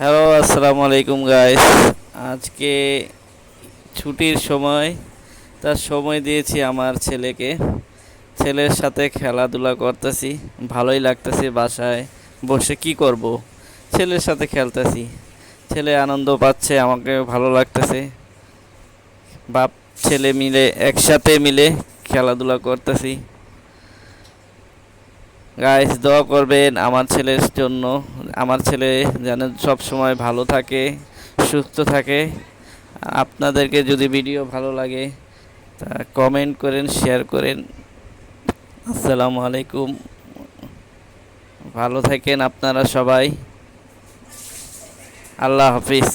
Hello, আসসালামু আলাইকুম guys. আজকে ছুটির সময় তার সময় দিয়েছি আমার ছেলেকে। ছেলের সাথে খেলাধুলা করতেছি, ভালোই লাগতেছে। বাসায় বসে কি করব, ছেলের সাথে খেলতেছি। ছেলে আনন্দ পাচ্ছে, আমাকে ভালো লাগতেছে। বাপ ছেলে মিলে একসাথে মিলে খেলাধুলা করতেছি। গাইস, দোয়া করবেন আমার ছেলের জন্য। আমার ছেলে যেন সব সময় ভালো থাকে, সুস্থ থাকে। আপনাদেরকে যদি ভিডিও ভালো লাগে তা কমেন্ট করেন, শেয়ার করেন। আসসালামু আলাইকুম। ভালো থাকেন আপনারা সবাই। আল্লাহ হাফিজ।